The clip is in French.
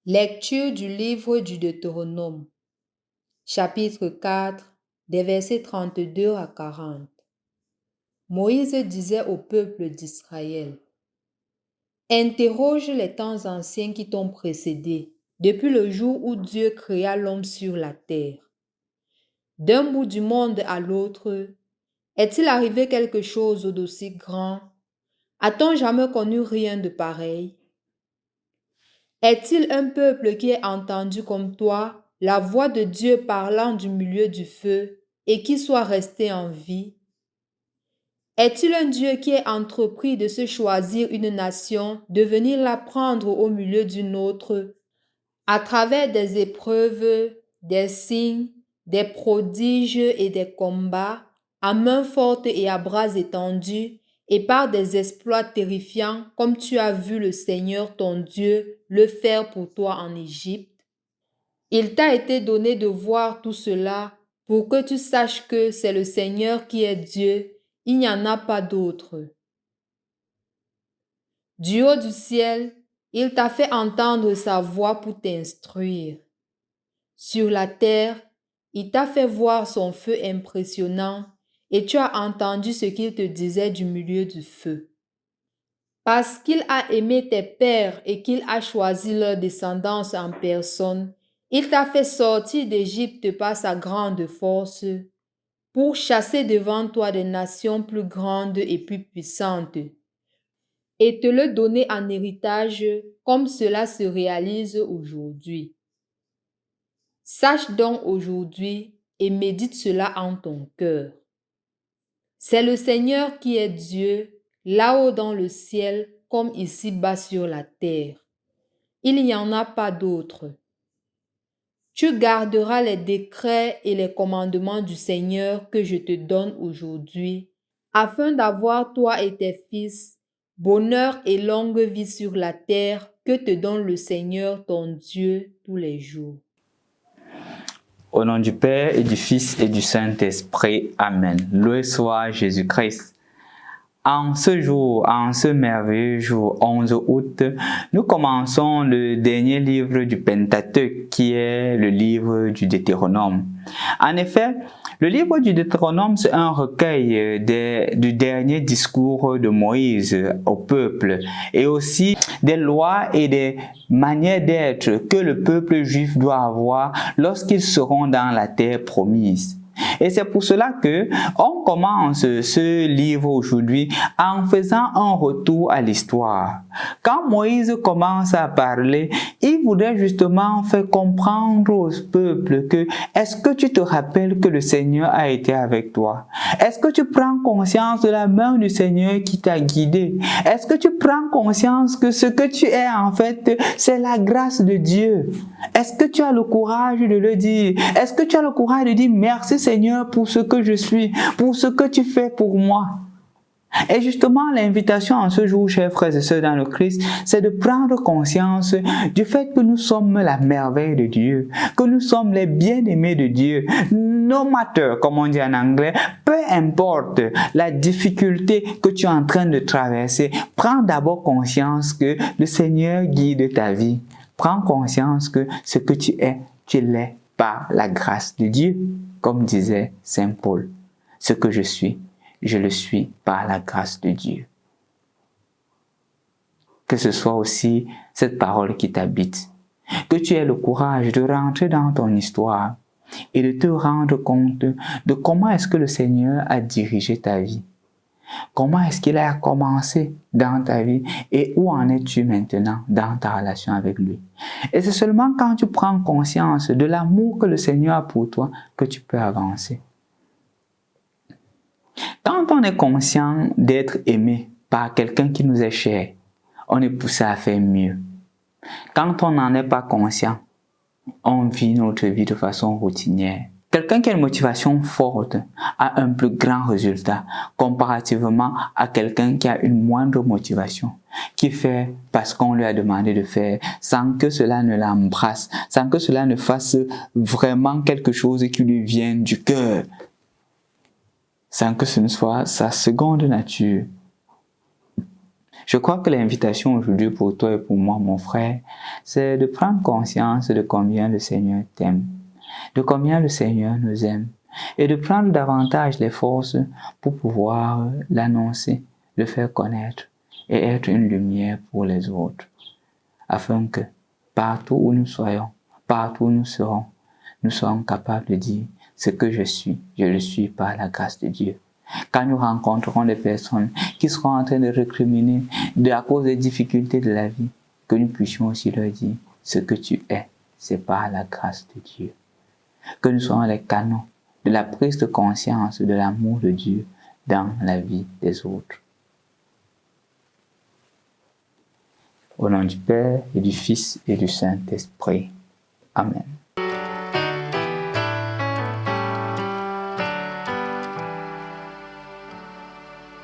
Lecture du livre du Deutéronome, chapitre 4, des versets 32 à 40. Moïse disait au peuple d'Israël: Interroge les temps anciens qui t'ont précédé, depuis le jour où Dieu créa l'homme sur la terre. D'un bout du monde à l'autre, est-il arrivé quelque chose d'aussi grand? A-t-on jamais connu rien de pareil? Est-il un peuple qui ait entendu comme toi la voix de Dieu parlant du milieu du feu et qui soit resté en vie? Est-il un Dieu qui ait entrepris de se choisir une nation, de venir la prendre au milieu d'une autre, à travers des épreuves, des signes, des prodiges et des combats, à main forte et à bras étendus, et par des exploits terrifiants, comme tu as vu le Seigneur ton Dieu le faire pour toi en Égypte? Il t'a été donné de voir tout cela pour que tu saches que c'est le Seigneur qui est Dieu, il n'y en a pas d'autre. Du haut du ciel, il t'a fait entendre sa voix pour t'instruire. Sur la terre, il t'a fait voir son feu impressionnant et tu as entendu ce qu'il te disait du milieu du feu. Parce qu'il a aimé tes pères et qu'il a choisi leur descendance en personne, il t'a fait sortir d'Égypte par sa grande force pour chasser devant toi des nations plus grandes et plus puissantes et te le donner en héritage comme cela se réalise aujourd'hui. Sache donc aujourd'hui et médite cela en ton cœur. C'est le Seigneur qui est Dieu, là-haut dans le ciel comme ici-bas sur la terre. Il n'y en a pas d'autre. Tu garderas les décrets et les commandements du Seigneur que je te donne aujourd'hui, afin d'avoir toi et tes fils bonheur et longue vie sur la terre que te donne le Seigneur ton Dieu tous les jours. Au nom du Père et du Fils et du Saint-Esprit. Amen. Loué soit Jésus-Christ. En ce jour, en ce merveilleux jour 11 août, nous commençons le dernier livre du Pentateuque qui est le livre du Deutéronome. En effet, le livre du Deutéronome, c'est un recueil du dernier discours de Moïse au peuple et aussi des lois et des manières d'être que le peuple juif doit avoir lorsqu'ils seront dans la terre promise. Et c'est pour cela que on commence ce livre aujourd'hui en faisant un retour à l'histoire. Quand Moïse commence à parler, il voudrait justement faire comprendre au peuple que est-ce que tu te rappelles que le Seigneur a été avec toi? Est-ce que tu prends conscience de la main du Seigneur qui t'a guidé? Est-ce que tu prends conscience que ce que tu es en fait, c'est la grâce de Dieu? Est-ce que tu as le courage de le dire? Est-ce que tu as le courage de dire merci Seigneur pour ce que je suis, pour ce que tu fais pour moi? Et justement, l'invitation en ce jour, chers frères et sœurs dans le Christ, c'est de prendre conscience du fait que nous sommes la merveille de Dieu, que nous sommes les bien-aimés de Dieu. No matter, comme on dit en anglais, peu importe la difficulté que tu es en train de traverser, prends d'abord conscience que le Seigneur guide ta vie. Prends conscience que ce que tu l'es par la grâce de Dieu, comme disait Saint Paul. Ce que je suis, je le suis par la grâce de Dieu. Que ce soit aussi cette parole qui t'habite. Que tu aies le courage de rentrer dans ton histoire et de te rendre compte de comment est-ce que le Seigneur a dirigé ta vie. Comment est-ce qu'il a commencé dans ta vie et où en es-tu maintenant dans ta relation avec lui? Et c'est seulement quand tu prends conscience de l'amour que le Seigneur a pour toi que tu peux avancer. Quand on est conscient d'être aimé par quelqu'un qui nous est cher, on est poussé à faire mieux. Quand on n'en est pas conscient, on vit notre vie de façon routinière. Quelqu'un qui a une motivation forte a un plus grand résultat comparativement à quelqu'un qui a une moindre motivation, qui fait parce qu'on lui a demandé de faire, sans que cela ne l'embrasse, sans que cela ne fasse vraiment quelque chose qui lui vienne du cœur, sans que ce ne soit sa seconde nature. Je crois que l'invitation aujourd'hui pour toi et pour moi, mon frère, c'est de prendre conscience de combien le Seigneur t'aime, de combien le Seigneur nous aime, et de prendre davantage les forces pour pouvoir l'annoncer, le faire connaître et être une lumière pour les autres, afin que partout où nous soyons, partout où nous serons, nous soyons capables de dire ce que je le suis par la grâce de Dieu. Quand nous rencontrerons des personnes qui seront en train de récriminer à cause des difficultés de la vie, que nous puissions aussi leur dire ce que tu es, c'est par la grâce de Dieu. Que nous soyons les canaux de la prise de conscience de l'amour de Dieu dans la vie des autres. Au nom du Père et du Fils et du Saint-Esprit. Amen.